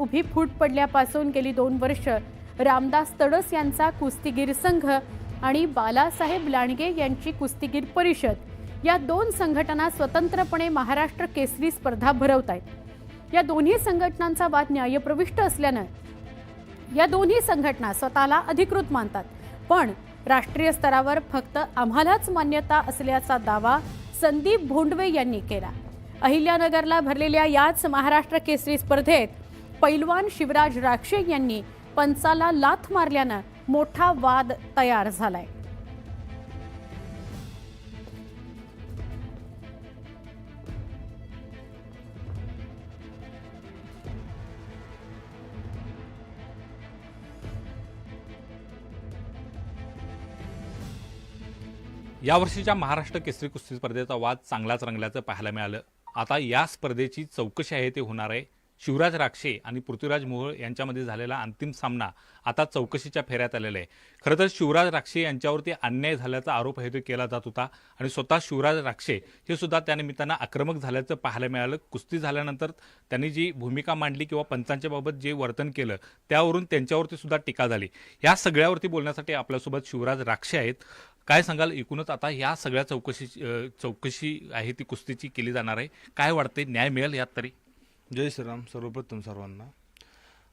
उभी फूट पडल्यापासून गेली 2 वर्ष रामदास तडस यांचा कुस्तीगीर संघ आणि बालासाहेब लांडगे यांची कुस्तीगीर परिषद या 2 संघटना स्वतंत्रपणे महाराष्ट्र केसरी स्पर्धा भरवतायत। या दोन्ही संघटनांचा वाद न्यायप्रविष्ट असल्यानं या दोन्ही संघटना स्वतःला अधिकृत मानतात, पण राष्ट्रीय स्तरावर फक्त आम्हालाच मान्यता असल्याचा दावा संदीप भोंडवे यांनी केला। अहिल्यानगरला भरलेल्या याच महाराष्ट्र केसरी स्पर्धेत पैलवान शिवराज राक्षे यांनी पंचाला लाथ मारल्यानं मोठा वाद तयार झालाय। यावर्षीच्या महाराष्ट्र केसरी कुस्ती स्पर्धेचा वाद चांगलाच रंगल्याचं पाहायला मिळालं। आता या स्पर्धेची चौकशी आहे ते होणार आहे। शिवराज राक्षे आणि पृथ्वीराज मोहोळ यांच्यामध्ये झालेला अंतिम सामना आता चौकशीच्या फेऱ्यात आलेला आहे। खरं तर शिवराज राक्षे यांच्यावरती अन्याय झाल्याचा आरोप आहे तो केला जात होता आणि स्वतः शिवराज राक्षे हे सुद्धा त्यानिमित्तानं आक्रमक झाल्याचं पाहायला मिळालं। कुस्ती झाल्यानंतर त्यांनी जी भूमिका मांडली किंवा पंचांच्या बाबत जे वर्तन केलं त्यावरून त्यांच्यावरती सुद्धा टीका झाली। या सगळ्यावरती बोलण्यासाठी आपल्यासोबत शिवराज राक्षे आहेत। काय सांगाल, एकूणच आता या सगळ्या चौकशी आहे ती कुस्तीची केली जाणार आहे, काय वाटते, न्याय मिळेल यात तरी? जय श्रीराम सर्वप्रथम सर्वांना।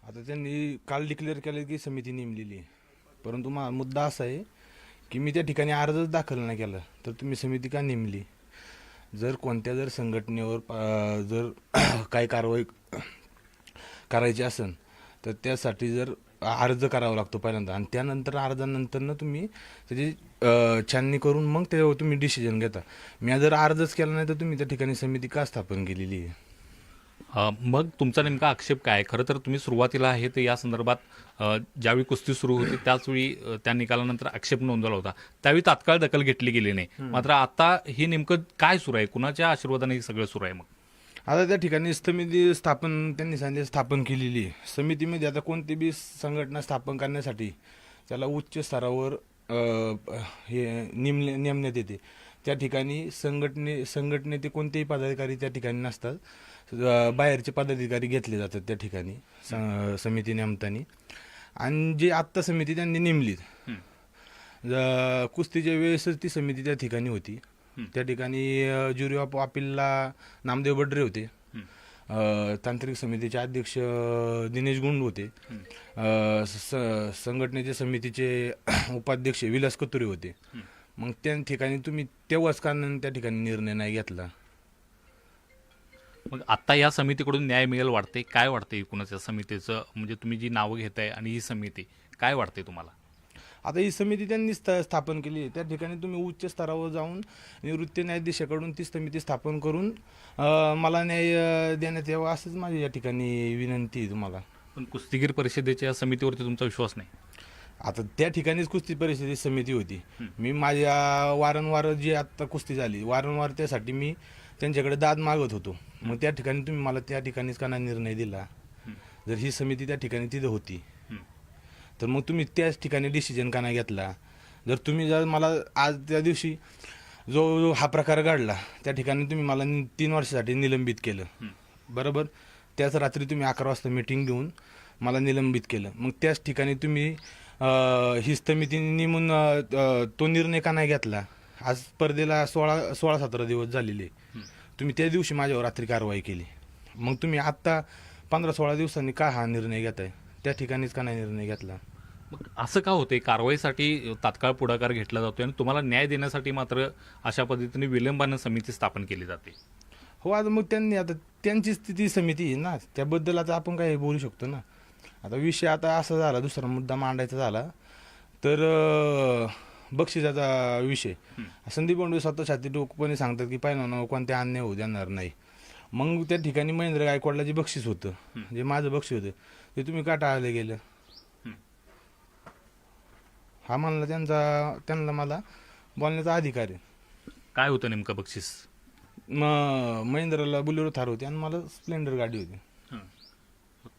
आता त्यांनी काल डिक्लेअर केलं की समिती नेमलेली आहे, परंतु मुद्दा असा आहे की मी त्या ठिकाणी अर्जच दाखल नाही केला तर तुम्ही समिती का नेमली? जर संघटनेवर जर काय कारवाई करायची असेल तर त्यासाठी जर अर्ज करावा लागतो पहिल्यांदा आणि त्यानंतर अर्जानंतर तुम्ही त्याची छाननी करून मग त्याच्यावर तुम्ही डिसिजन घेता। मी जर अर्जच केला नाही तर तुम्ही त्या ठिकाणी समिती का स्थापन केलेली आहे? मग तुमचा नेमका आक्षेप काय? खरं तर तुम्ही सुरुवातीला आहे ते या संदर्भात ज्यावेळी कुस्ती सुरू होती त्याचवेळी त्या निकालानंतर आक्षेप नोंदवला होता, त्यावेळी तात्काळ दखल घेतली गेली नाही, मात्र आता हे नेमकं काय सुरू आहे? कुणाच्या आशीर्वादाने हे सगळं सुरू आहे? मग आता त्या ठिकाणी समिती त्यांनी सांगितले स्थापन केलेली आहे। समितीमध्ये आता कोणती बी संघटना स्थापन करण्यासाठी त्याला उच्च स्तरावर हे नेमण्यात येते। त्या ठिकाणी संघटनेचे कोणतेही पदाधिकारी त्या ठिकाणी नसतात, बाहेरचे पदाधिकारी घेतले जातात त्या ठिकाणी समिती नेमताना। आणि जे आत्ता समिती त्यांनी नेमली कुस्तीच्या वेळेसच ती समिती त्या ठिकाणी होती। त्या ठिकाणी ज्युरी ऑफ अपीलला नामदेव बड्रे होते, तांत्रिक समितीचे अध्यक्ष दिनेश गुंड होते, संघटनेचे समितीचे उपाध्यक्ष विलास कतुरे होते। मग त्या ठिकाणी तुम्ही तेव्हाच का त्या ठिकाणी निर्णय नाही घेतला? मग आता या समितीकडून न्याय मिळेल वाटते? काय वाटते एकूणच या समितीचं, म्हणजे तुम्ही जी नावं घेताय आणि ही समिती काय वाटते तुम्हाला? आता ही समिती त्यांनी स्थापन केली आहे, त्या ठिकाणी तुम्ही उच्च स्तरावर जाऊन निवृत्त न्यायाधीशाकडून ती समिती स्थापन करून मला न्याय देण्यात यावा असंच माझी या ठिकाणी विनंती आहे तुम्हाला। पण कुस्तीगीर परिषदेच्या या समितीवरती तुमचा विश्वास नाही? आता त्या ठिकाणीच कुस्ती परिषदेची समिती होती। मी माझ्या वारंवार जी आत्ता कुस्ती झाली वारंवार त्यासाठी मी त्यांच्याकडे दाद मागत होतो। मग त्या ठिकाणी तुम्ही मला त्या ठिकाणीच का नाही निर्णय दिला? जर ही समिती त्या ठिकाणी तिथं होती तर मग तुम्ही त्याच ठिकाणी डिसिजन का नाही घेतला? जर मला आज त्या दिवशी जो हा प्रकार घडला त्या ठिकाणी तुम्ही मला 3 वर्षासाठी निलंबित केलं, बरोबर? त्याच रात्री तुम्ही 11 वाजता मीटिंग घेऊन मला निलंबित केलं। मग त्याच ठिकाणी तुम्ही ही समिती नेमून तो निर्णय का नाही घेतला? आज स्पर्धेला 16-17 दिवस झालेले, तुम्ही त्या दिवशी माझ्यावर रात्री कारवाई केली, मग तुम्ही आत्ता 15-16 दिवसांनी का हा निर्णय घेताय? त्या ठिकाणीच का नाही निर्णय घेतला? मग असं का होते? कारवाईसाठी तात्काळ पुढाकार घेतला जातोय आणि तुम्हाला न्याय देण्यासाठी मात्र अशा पद्धतीने विलंबानं समिती स्थापन केली जाते? हो, आता मग त्यांनी आता त्यांची स्थिती समिती आहे ना, त्याबद्दल आता आपण काय बोलू शकतो ना। आता विषय आता असा झाला, दुसरा मुद्दा मांडायचा झाला तर बक्षिसाचा विषय। संदीप भोंडवे स्वतः छाती ठोकपणे सांगतात की पहिल्यांदा कोणत्या अन्याय होऊ देणार नाही। मग त्या ठिकाणी महेंद्र गायकवाडला जे बक्षीस होतं, जे माझं बक्षीस होतं, ते तुम्ही का टाळले गेलं? हा म्हणला त्यांना मला बोलण्याचा अधिकार आहे। काय होतं नेमकं बक्षीस? महेंद्रला बुलेरो थार होती आणि मला स्प्लेंडर गाडी होती।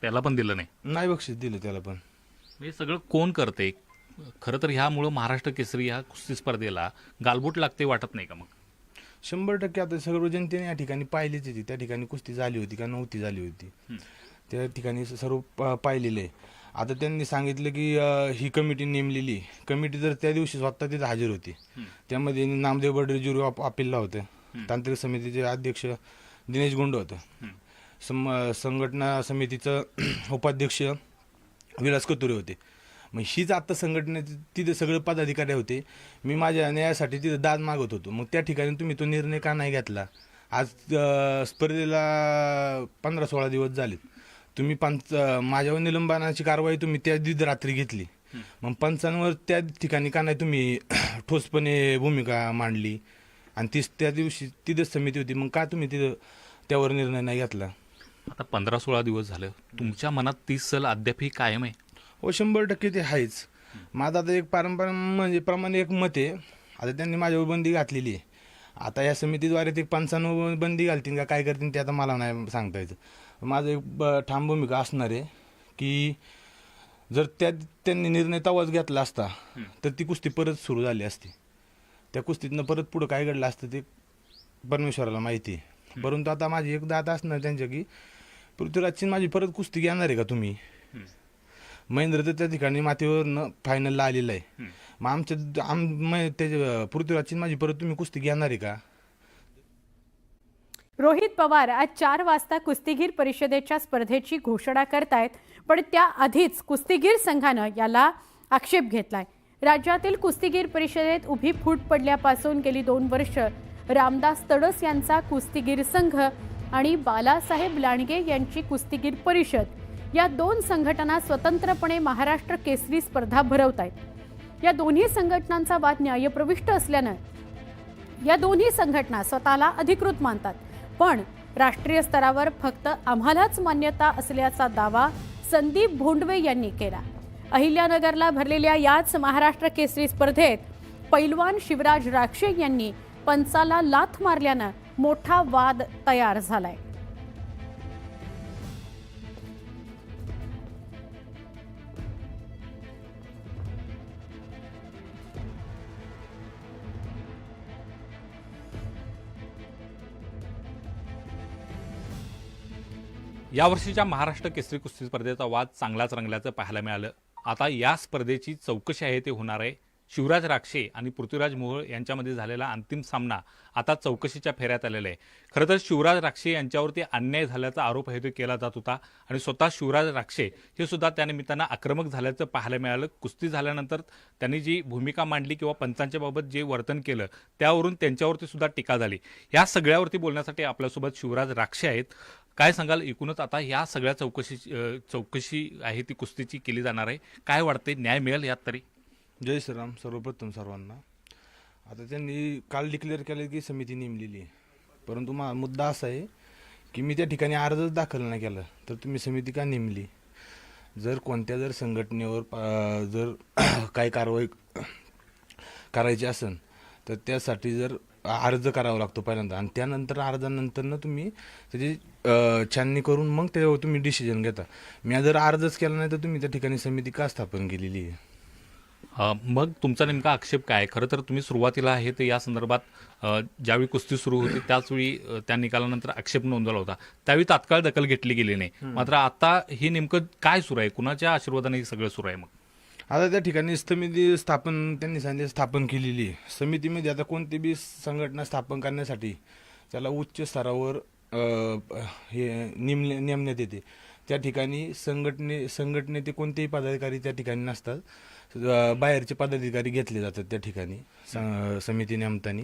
त्याला पण दिलं नाही बक्षीस दिलं त्याला पण। हे सगळं कोण करते? खरं तर ह्यामुळं महाराष्ट्र केसरी ह्या कुस्ती स्पर्धेला गालबोट लागते वाटत नाही का? मग 100% आता सर्व जनतेने या ठिकाणी पाहिलीच होती, त्या ठिकाणी कुस्ती झाली होती का नव्हती झाली होती। त्या ठिकाणी सर्व पाहिलेलं आहे. आता त्यांनी सांगितलं की ही कमिटी नेमलेली कमिटी तर त्या दिवशी स्वतः तिथे हजर होती. त्यामध्ये नामदेव बर्डे ज्युरी अपीलला होते, तांत्रिक समितीचे अध्यक्ष दिनेश गुंड होतं, संघटना समितीचं उपाध्यक्ष विलास कतुरे होते. मग हीच आत्ता संघटनेचे तिथे सगळे पदाधिकारी होते. मी माझ्या न्यायासाठी तिथे दाद मागत होतो. मग त्या ठिकाणी तुम्ही तो निर्णय का नाही घेतला? आज स्पर्धेला 15-16 दिवस झालेत. तुम्ही माझ्यावर निलंबनाची कारवाई तुम्ही त्या रात्री घेतली. मग पंचांवर त्या ठिकाणी का नाही तुम्ही ठोसपणे भूमिका मांडली? आणि त्या दिवशी तिथेच समिती होती, मग का तुम्ही तिथं त्यावर निर्णय नाही घेतला? आता 15-16 दिवस झाले, तुमच्या मनात ती सल अद्यापही कायम आहे? हो, 100% ते आहेच. माझं आता एक प्रमाणे एक मत आहे. आता त्यांनी माझ्यावर बंदी घातलेली आहे. आता या समितीद्वारे ते 95 बंदी घालतील का काय करतील ते आता मला नाही सांगता येतं. माझं एक ठाम भूमिका असणार आहे की जर त्यांनी निर्णय तवाच घेतला असता तर ती कुस्ती परत सुरू झाली असती. त्या कुस्तीतनं परत पुढं काय घडलं असतं ते परमेश्वराला माहिती आहे. परंतु आता माझी एक दात असणार त्यांच्या की पृथ्वीराजची माझी परत कुस्ती घेणार आहे का तुम्ही? महेंद्र तर त्या ठिकाणी मातीवर फायनलला आलेला आहे. मग त्याच्या पृथ्वीराजची माझी परत तुम्ही कुस्ती घेणार आहे का? रोहित पवार आज 4 वाजता कुस्तीगीर परिषदेच्या स्पर्धेची घोषणा करतायत, पण त्याआधीच कुस्तीगीर संघानं याला आक्षेप घेतलाय. राज्यातील कुस्तीगीर परिषदेत उभी फूट पडल्यापासून गेली 2 वर्ष रामदास तडस यांचा कुस्तीगीर संघ आणि बालासाहेब लांडगे यांची कुस्तीगीर परिषद या 2 संघटना स्वतंत्रपणे महाराष्ट्र केसरी स्पर्धा भरवत आहेत. या दोन्ही संघटनांचा वाद न्यायप्रविष्ट असल्यानं या दोन्ही संघटना स्वतःला अधिकृत मानतात, पण राष्ट्रीय स्तरावर फक्त आम्हालाच मान्यता असल्याचा दावा संदीप भोंडवे यांनी केला. अहिल्यानगरला भरलेल्या याच महाराष्ट्र केसरी स्पर्धेत पैलवान शिवराज राक्षे यांनी पंचाला लाथ मारल्यानं मोठा वाद तयार झालाय. यावर्षीच्या महाराष्ट्र केसरी कुस्ती स्पर्धेचा वाद चांगलाच रंगल्याचं पाहायला मिळालं. आता या स्पर्धेची चौकशी आहे ते होणार आहे. शिवराज राक्षे आणि पृथ्वीराज मोहोळ यांच्यामध्ये झालेला अंतिम सामना आता चौकशीच्या फेऱ्यात आलेला आहे. खरं तर शिवराज राक्षे यांच्यावरती अन्याय झाल्याचा आरोप हे केला जात होता आणि स्वतः शिवराज राक्षे हे सुद्धा त्यानिमित्तानं आक्रमक झाल्याचं पाहायला मिळालं. कुस्ती झाल्यानंतर त्यांनी जी भूमिका मांडली किंवा पंचांच्या बाबत जे वर्तन केलं त्यावरून त्यांच्यावरती सुद्धा टीका झाली. या सगळ्यावरती बोलण्यासाठी आपल्यासोबत शिवराज राक्षे आहेत. काय सांगाल, एकूणच आता या सगळ्या चौकशी आहे ती कुस्तीची केली जाणार आहे, काय वाटते, न्याय मिळेल यात तरी? जय श्रीराम सर्वप्रथम सर्वांना. आता त्यांनी काल डिक्लेअर केलं की समिती नेमलेली आहे, परंतु मुद्दा असा आहे की मी त्या ठिकाणी अर्जच दाखल नाही केला तर तुम्ही समिती का नेमली? जर संघटनेवर जर काही कारवाई करायची असेल तर त्यासाठी जर अर्ज करावा लागतो पहिल्यांदा, आणि त्यानंतर अर्जानंतर तुम्ही त्याची छाननी करून मग त्याच्यावर तुम्ही डिसिजन घेता. मी जर अर्जच केला नाही तर तुम्ही त्या ठिकाणी समिती का स्थापन केलेली आहे? मग तुमचा नेमका आक्षेप काय? खरं तर तुम्ही सुरुवातीला आहे ते या संदर्भात ज्यावेळी कुस्ती सुरू होती त्याचवेळी त्या निकालानंतर आक्षेप नोंदवला होता, त्यावेळी तात्काळ दखल घेतली गेली नाही. मात्र आता हे नेमकं काय सुरू आहे, कुणाच्या आशीर्वादाने हे सगळं सुरू आहे? मग आता त्या ठिकाणी समिती त्यांनी सांगितले स्थापन केलेली आहे. समितीमध्ये आता कोणती बी संघटना स्थापन करण्यासाठी त्याला उच्च स्तरावर नेमण्यात येते. त्या ठिकाणी संघटनेचे कोणतेही पदाधिकारी त्या ठिकाणी नसतात, बाहेरचे पदाधिकारी घेतले जातात त्या ठिकाणी समिती नेमताना.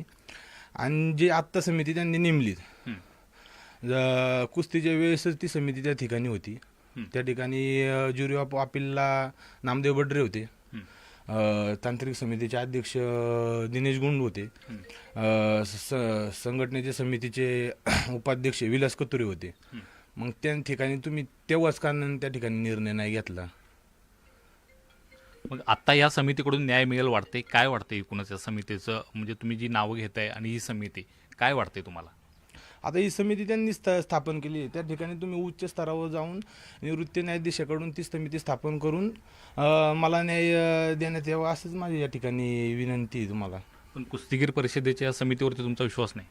आणि जे आत्ता समिती त्यांनी नेमलीत कुस्तीच्या वेळेसच ती समिती त्या ठिकाणी होती. त्या ठिकाणी ज्युरी अपीलला नामदेव बर्डे होते, तांत्रिक समितीचे अध्यक्ष दिनेश गुंड होते, संघटनेचे समितीचे उपाध्यक्ष विलास कतुरे होते. मग त्या ठिकाणी तुम्ही तेव्हाच कारण त्या ठिकाणी निर्णय नाही घेतला? मग आता या समितीकडून न्याय मिळेल वाटते? काय वाटते एकूणच या समितीचं, म्हणजे तुम्ही जी नावं घेताय आणि ही समिती काय वाटते तुम्हाला? आता ही समिती त्यांनी स्थापन केली आहे, त्या ठिकाणी तुम्ही उच्च स्तरावर जाऊन निवृत्त न्यायाधीशाकडून ती समिती स्थापन करून मला न्याय देण्यात यावा असंच माझी या ठिकाणी विनंती आहे तुम्हाला. पण कुस्तीगीर परिषदेच्या समितीवरती तुमचा विश्वास नाही?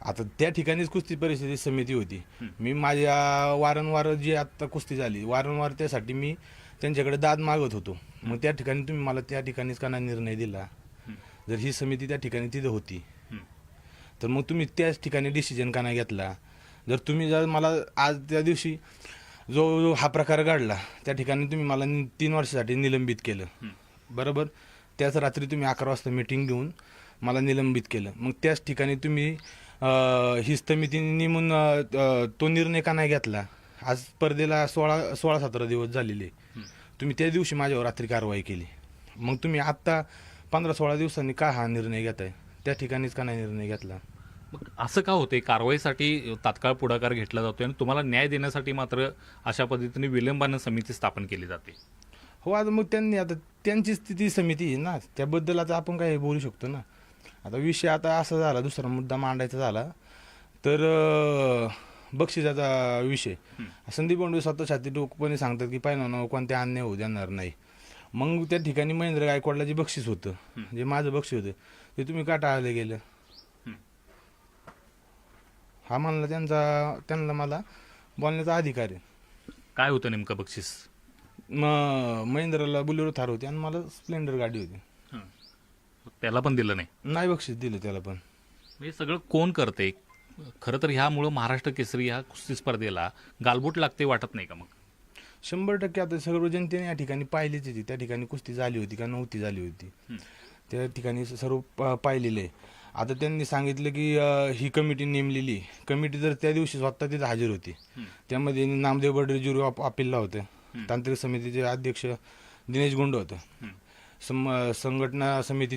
आता त्या ठिकाणीच कुस्ती परिस्थिती समिती होती. मी माझ्या वारंवार जी आता कुस्ती झाली वारंवार त्यासाठी मी त्यांच्याकडे दाद मागत होतो. मग त्या ठिकाणी तुम्ही मला त्या ठिकाणीच का नाही निर्णय दिला? जर ही समिती त्या ठिकाणी तिथं होती तर मग तुम्ही त्याच ठिकाणी डिसिजन का नाही घेतला? जर तुम्ही जर मला आज त्या दिवशी जो हा प्रकार घडला त्या ठिकाणी तुम्ही मला 3 वर्षासाठी निलंबित केलं, बरोबर? त्याच रात्री तुम्ही 11 वाजता मीटिंग घेऊन मला निलंबित केलं. मग त्याच ठिकाणी तुम्ही ही समिती नेमून तो निर्णय का नाही घेतला? आज स्पर्धेला 16-17 दिवस झालेले, तुम्ही त्या दिवशी माझ्यावर रात्री कारवाई केली. मग तुम्ही आत्ता 15-16 दिवसांनी का हा निर्णय घेताय? त्या ठिकाणीच का नाही निर्णय घेतला? मग असं का होते? कारवाईसाठी तात्काळ पुढाकार घेतला जातोय आणि तुम्हाला न्याय देण्यासाठी मात्र अशा पद्धतीने विलंबानं समिती स्थापन केली जाते. हो, आता मग त्यांनी आता त्यांची स्थिती समिती आहे ना, त्याबद्दल आता आपण काय बोलू शकतो ना. आता विषय आता असा झाला, दुसरा मुद्दा मांडायचा झाला तर बक्षिसाचा विषय. संदीप बोंडे स्वतः छाती टोकपणे सांगतात की पहिल्यांदा कोणत्या अन्याय होऊ देणार नाही. मग त्या ठिकाणी महेंद्र गायकवाडला जे बक्षीस होतं, जे माझं बक्षीस होतं, ते तुम्ही का टाळलं गेलं? हा म्हणला त्यांना मला बोलण्याचा अधिकार आहे. काय होतं नेमकं बक्षीस? महेंद्रला बुलेरो थार होती आणि मला स्प्लेंडर गाडी होती. त्याला पण दिलं नाही बक्षीस दिलं त्याला पण. हे सगळं कोण करते? खरं तर ह्यामुळं महाराष्ट्र केसरी ह्या कुस्ती स्पर्धेला गालबोट लागते वाटत नाही का? मग 100% आता सर्व जनतेने या ठिकाणी पाहिलीच होती. त्या ठिकाणी कुस्ती झाली होती का नव्हती झाली होती, त्या ठिकाणी सर्व पाहिलेलं आहे. आता त्यांनी सांगितलं की ही कमिटी नेमलेली कमिटी जर त्या दिवशी स्वतः तिथं हजर होती. त्यामध्ये नामदेव बर्डे ज्युरी अपीलला होते, तांत्रिक समितीचे अध्यक्ष दिनेश गुंड होतं, संघटना समिती